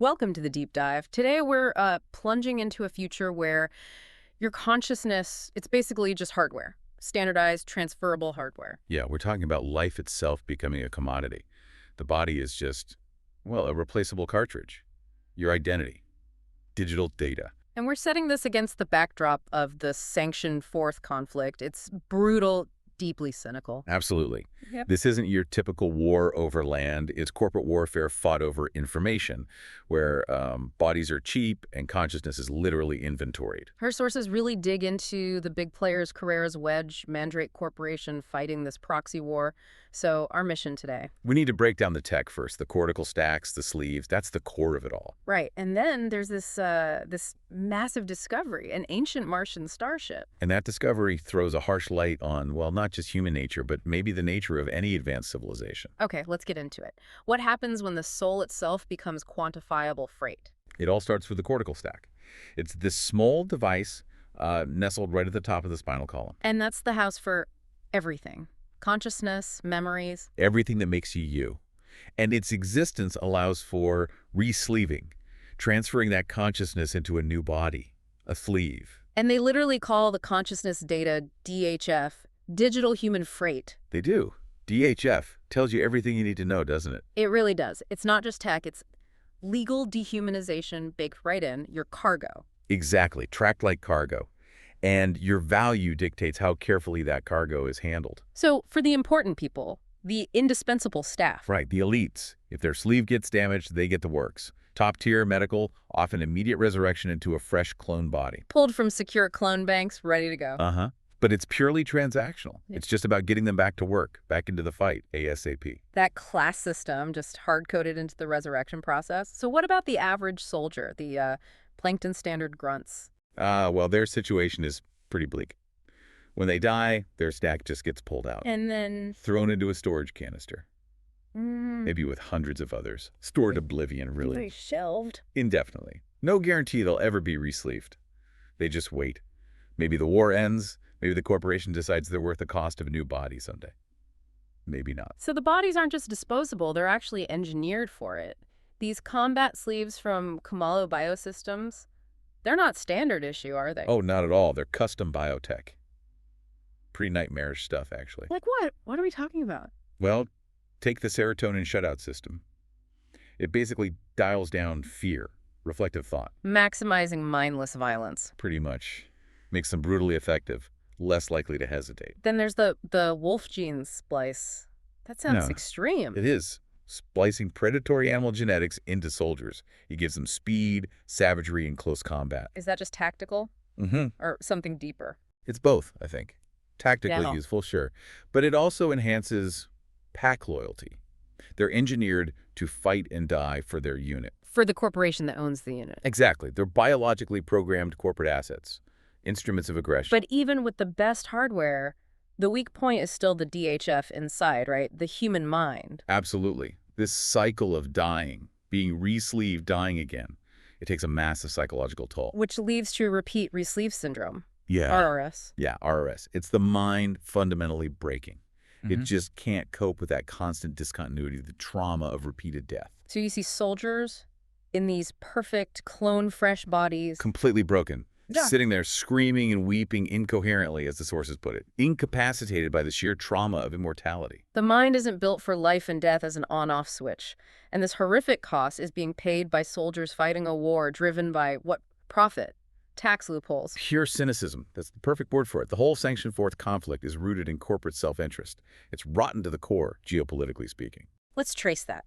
Welcome to the deep dive. Today we're plunging into a future where your consciousness, it's basically just hardware, standardized, transferable hardware. Yeah, we're talking about life itself becoming a commodity. The body is just, well, a replaceable cartridge. Your identity, digital data. And we're setting this against the backdrop of the sanctioned fourth conflict. It's brutal, deeply cynical. Absolutely. Yep. This isn't your typical war over land. It's corporate warfare fought over information, where bodies are cheap and consciousness is literally inventoried. Her sources really dig into the big players, Carrera's Wedge, Mandrake Corporation fighting this proxy war. So our mission today. We need to break down the tech first, the cortical stacks, the sleeves. That's the core of it all. Right. And then there's this massive discovery, an ancient Martian starship. And that discovery throws a harsh light on, well, not just human nature, but maybe the nature of any advanced civilization. Okay, let's get into it. What happens when the soul itself becomes quantifiable freight? It all starts with the cortical stack. It's this small device nestled right at the top of the spinal column. And that's the house for everything. Consciousness, memories. Everything that makes you you. And its existence allows for re-sleeving, transferring that consciousness into a new body, a sleeve. And they literally call the consciousness data DHF, digital human freight. They do. DHF tells you everything you need to know, doesn't it? It really does. It's not just tech, it's legal dehumanization baked right in, your cargo. Exactly. Tracked like cargo. And your value dictates how carefully that cargo is handled. So for the important people, the indispensable staff. Right, the elites. If their sleeve gets damaged, they get the works. Top-tier medical, often immediate resurrection into a fresh clone body. Pulled from secure clone banks, ready to go. Uh-huh. But it's purely transactional. Yeah. It's just about getting them back to work, back into the fight, ASAP. That class system just hard-coded into the resurrection process. So what about the average soldier, the plankton standard grunts? Well, their situation is pretty bleak. When they die, their stack just gets pulled out. And then... Thrown into a storage canister. Maybe with hundreds of others. Stored oblivion, really. They shelved. Indefinitely. No guarantee they'll ever be resleeved. They just wait. Maybe the war ends. Maybe the corporation decides they're worth the cost of a new body someday. Maybe not. So the bodies aren't just disposable, they're actually engineered for it. These combat sleeves from Kumalo Biosystems, they're not standard issue, are they? Oh, not at all. They're custom biotech. Pretty nightmarish stuff, actually. Like what? What are we talking about? Well, take the serotonin shutout system. It basically dials down fear, reflective thought. Maximizing mindless violence. Pretty much. Makes them brutally effective, less likely to hesitate. Then there's the wolf gene splice. That sounds No. extreme. It is. Splicing predatory animal genetics into soldiers. It gives them speed, savagery, and close combat. Is that just tactical or something deeper? It's both, I think. Tactically Yeah. useful, sure. But it also enhances pack loyalty. They're engineered to fight and die for their unit. For the corporation that owns the unit. Exactly. They're biologically programmed corporate assets, instruments of aggression. But even with the best hardware, the weak point is still the DHF inside, right? The human mind. Absolutely. This cycle of dying, being re-sleeved, dying again, it takes a massive psychological toll. Which leads to repeat resleeve syndrome, Yeah. RRS. Yeah, RRS. It's the mind fundamentally breaking. It just can't cope with that constant discontinuity, the trauma of repeated death. So you see soldiers in these perfect clone fresh bodies. Completely broken. Yeah. Sitting there screaming and weeping incoherently, as the sources put it. Incapacitated by the sheer trauma of immortality. The mind isn't built for life and death as an on-off switch. And this horrific cost is being paid by soldiers fighting a war driven by what? Profit. Tax loopholes. Pure cynicism. That's the perfect word for it. The whole sanctioned fourth conflict is rooted in corporate self-interest. It's rotten to the core, geopolitically speaking. Let's trace that.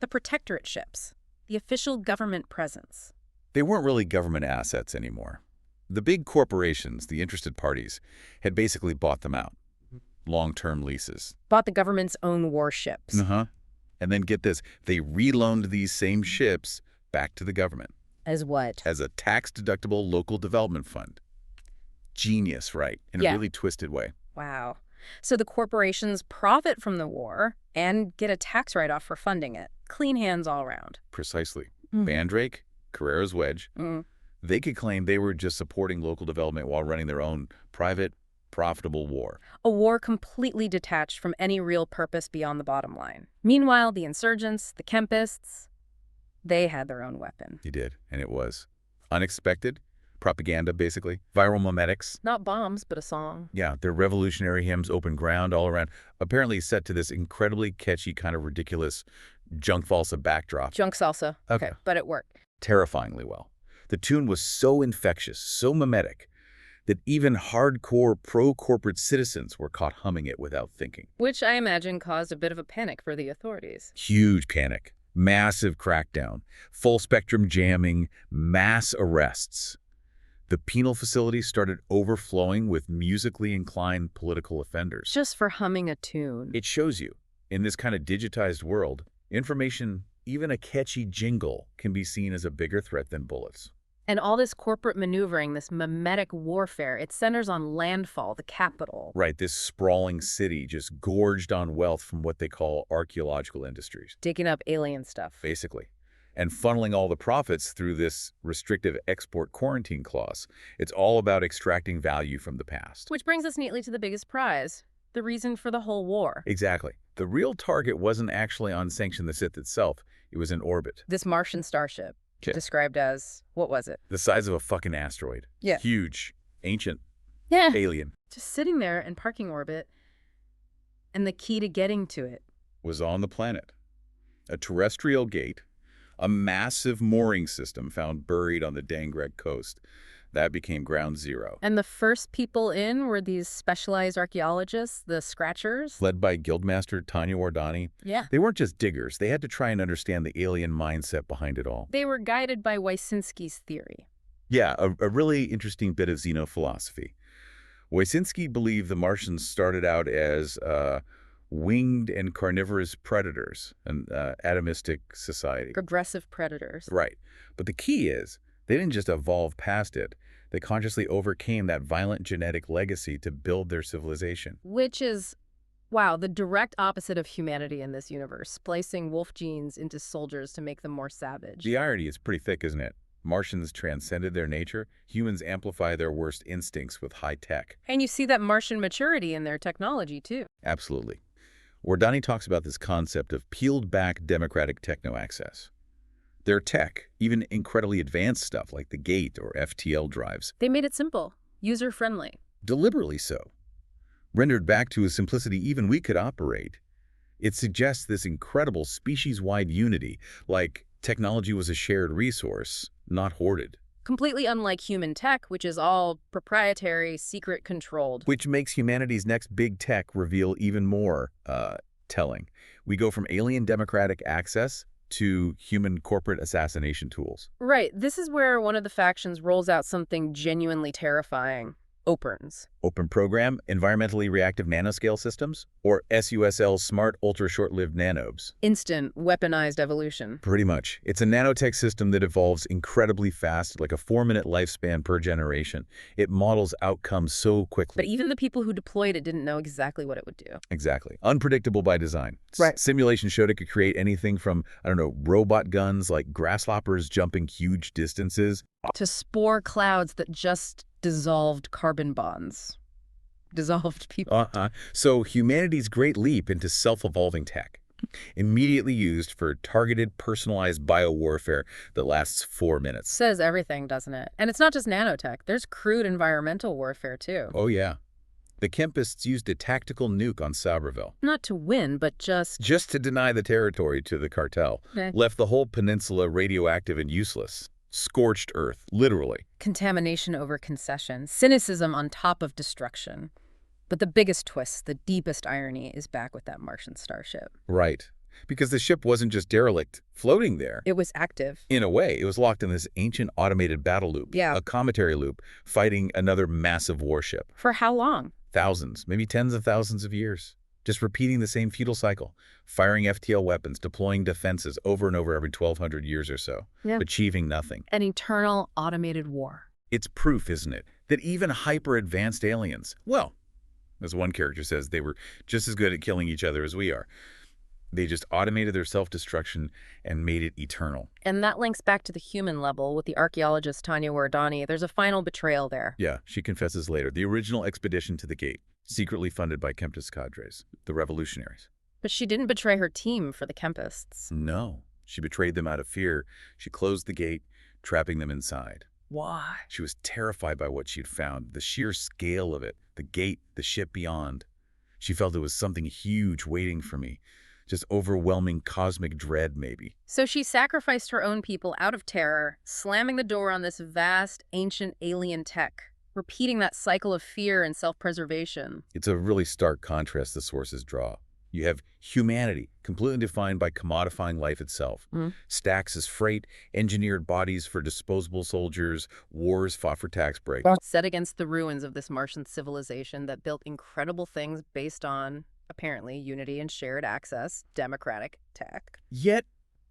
The protectorate ships. The official government presence. They weren't really government assets anymore. The big corporations, the interested parties, had basically bought them out. Long-term leases. Bought the government's own warships. And then get this, they reloaned these same ships back to the government. As what? As a tax-deductible local development fund. Genius, right? In Yeah. a really twisted way. Wow. So the corporations profit from the war and get a tax write-off for funding it. Clean hands all around. Precisely. Mhm. Mandrake, Carrera's Wedge, they could claim they were just supporting local development while running their own private, profitable war. A war completely detached from any real purpose beyond the bottom line. Meanwhile, the insurgents, the Kempists, They had their own weapon. He did, and it was unexpected propaganda, basically. Viral memetics. Not bombs, but a song. Yeah, their revolutionary hymns open ground all around, apparently set to this incredibly catchy, kind of ridiculous junk salsa backdrop. Junk salsa. Okay, but it worked. Terrifyingly well. The tune was so infectious, so mimetic, that even hardcore pro-corporate citizens were caught humming it without thinking. Which I imagine caused a bit of a panic for the authorities. Huge panic, massive crackdown, full-spectrum jamming, mass arrests. The penal facilities started overflowing with musically inclined political offenders. Just for humming a tune. It shows you, in this kind of digitized world, information, even a catchy jingle, can be seen as a bigger threat than bullets. And all this corporate maneuvering, this mimetic warfare, it centers on landfall, the capital. Right, this sprawling city just gorged on wealth from what they call archaeological industries. Digging up alien stuff. Basically. And funneling all the profits through this restrictive export quarantine clause. It's all about extracting value from the past. Which brings us neatly to the biggest prize, the reason for the whole war. Exactly. The real target wasn't actually on Sanction the Sith itself. It was in orbit. This Martian starship, described as, what was it? The size of a fucking asteroid. Yeah. Huge. Ancient. Yeah. Alien. Just sitting there in parking orbit, and the key to getting to it was on the planet. A terrestrial gate, a massive mooring system found buried on the Dangreg coast. That became ground zero. And the first people in were these specialized archaeologists, the Scratchers? Led by Guildmaster Tanya Wardani. Yeah. They weren't just diggers. They had to try and understand the alien mindset behind it all. They were guided by Wyszynski's theory. Yeah, a really interesting bit of xenophilosophy. Wyszynski believed the Martians started out as winged and carnivorous predators, an atomistic society. Progressive predators. Right. But the key is, they didn't just evolve past it. They consciously overcame that violent genetic legacy to build their civilization. Which is, wow, the direct opposite of humanity in this universe, splicing wolf genes into soldiers to make them more savage. The irony is pretty thick, isn't it? Martians transcended their nature. Humans amplify their worst instincts with high tech. And you see that Martian maturity in their technology, too. Absolutely. Wardani talks about this concept of peeled-back democratic techno-access. Their tech, even incredibly advanced stuff like the gate or FTL drives. They made it simple, user-friendly. Deliberately so. Rendered back to a simplicity even we could operate. It suggests this incredible species-wide unity, like technology was a shared resource, not hoarded. Completely unlike human tech, which is all proprietary, secret-controlled. Which makes humanity's next big tech reveal even more telling. We go from alien democratic access to human corporate assassination tools. Right. This is where one of the factions rolls out something genuinely terrifying. OPERNs. Open Program, Environmentally Reactive Nanoscale Systems, or SUSL Smart Ultra-Short-Lived Nanobes. Instant, weaponized evolution. Pretty much. It's a nanotech system that evolves incredibly fast, like a 4-minute lifespan per generation. It models outcomes so quickly. But even the people who deployed it didn't know exactly what it would do. Exactly. Unpredictable by design. Right. Simulation showed it could create anything from, robot guns like grasshoppers jumping huge distances. To spore clouds that just dissolved carbon bonds. Dissolved people. So humanity's great leap into self-evolving tech, immediately used for targeted, personalized biowarfare that lasts 4 minutes. Says everything, doesn't it? And it's not just nanotech. There's crude environmental warfare, too. Oh, yeah. The Kempists used a tactical nuke on Sobreville. Not to win, but just to deny the territory to the cartel. Okay. Left the whole peninsula radioactive and useless. Scorched earth, literally. Contamination over concession. Cynicism on top of destruction. But the biggest twist, the deepest irony, is back with that Martian starship. Right. Because the ship wasn't just derelict, floating there. It was active. In a way, it was locked in this ancient automated battle loop. Yeah. A cometary loop, fighting another massive warship. For how long? Thousands, maybe tens of thousands of years. Just repeating the same futile cycle. Firing FTL weapons, deploying defenses over and over every 1,200 years or so. Yeah. Achieving nothing. An eternal automated war. It's proof, isn't it, that even hyper-advanced aliens, well, as one character says, they were just as good at killing each other as we are. They just automated their self-destruction and made it eternal. And that links back to the human level with the archaeologist Tanya Wardani. There's a final betrayal there. Yeah, she confesses later. The original expedition to the gate, secretly funded by Kempist cadres, the revolutionaries. But she didn't betray her team for the Kempists. No. She betrayed them out of fear. She closed the gate, trapping them inside. Why? She was terrified by what she'd found, the sheer scale of it, the gate, the ship beyond. She felt it was something huge waiting for me, just overwhelming cosmic dread, maybe. So she sacrificed her own people out of terror, slamming the door on this vast, ancient alien tech, repeating that cycle of fear and self-preservation. It's a really stark contrast the sources draw. You have humanity, completely defined by commodifying life itself. Stacks as freight, engineered bodies for disposable soldiers, wars fought for tax breaks. Set against the ruins of this Martian civilization that built incredible things based on, apparently, unity and shared access, democratic tech. Yet,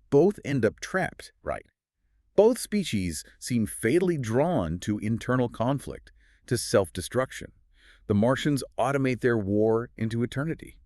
both end up trapped. Right. Both species seem fatally drawn to internal conflict, to self-destruction. The Martians automate their war into eternity.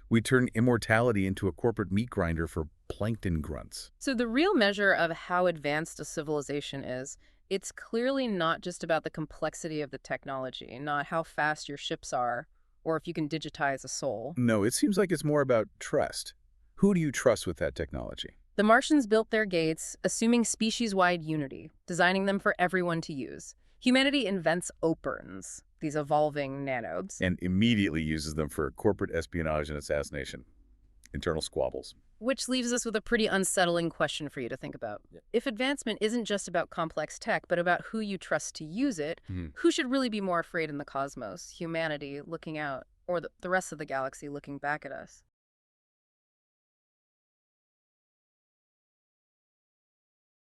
We turn immortality into a corporate meat grinder for plankton grunts. So the real measure of how advanced a civilization is, it's clearly not just about the complexity of the technology, not how fast your ships are, or if you can digitize a soul. No, it seems like it's more about trust. Who do you trust with that technology? The Martians built their gates, assuming species-wide unity, designing them for everyone to use. Humanity invents operns, these evolving nanobes. And immediately uses them for corporate espionage and assassination. Internal squabbles. Which leaves us with a pretty unsettling question for you to think about. If advancement isn't just about complex tech, but about who you trust to use it, who should really be more afraid in the cosmos? Humanity looking out, or the rest of the galaxy looking back at us?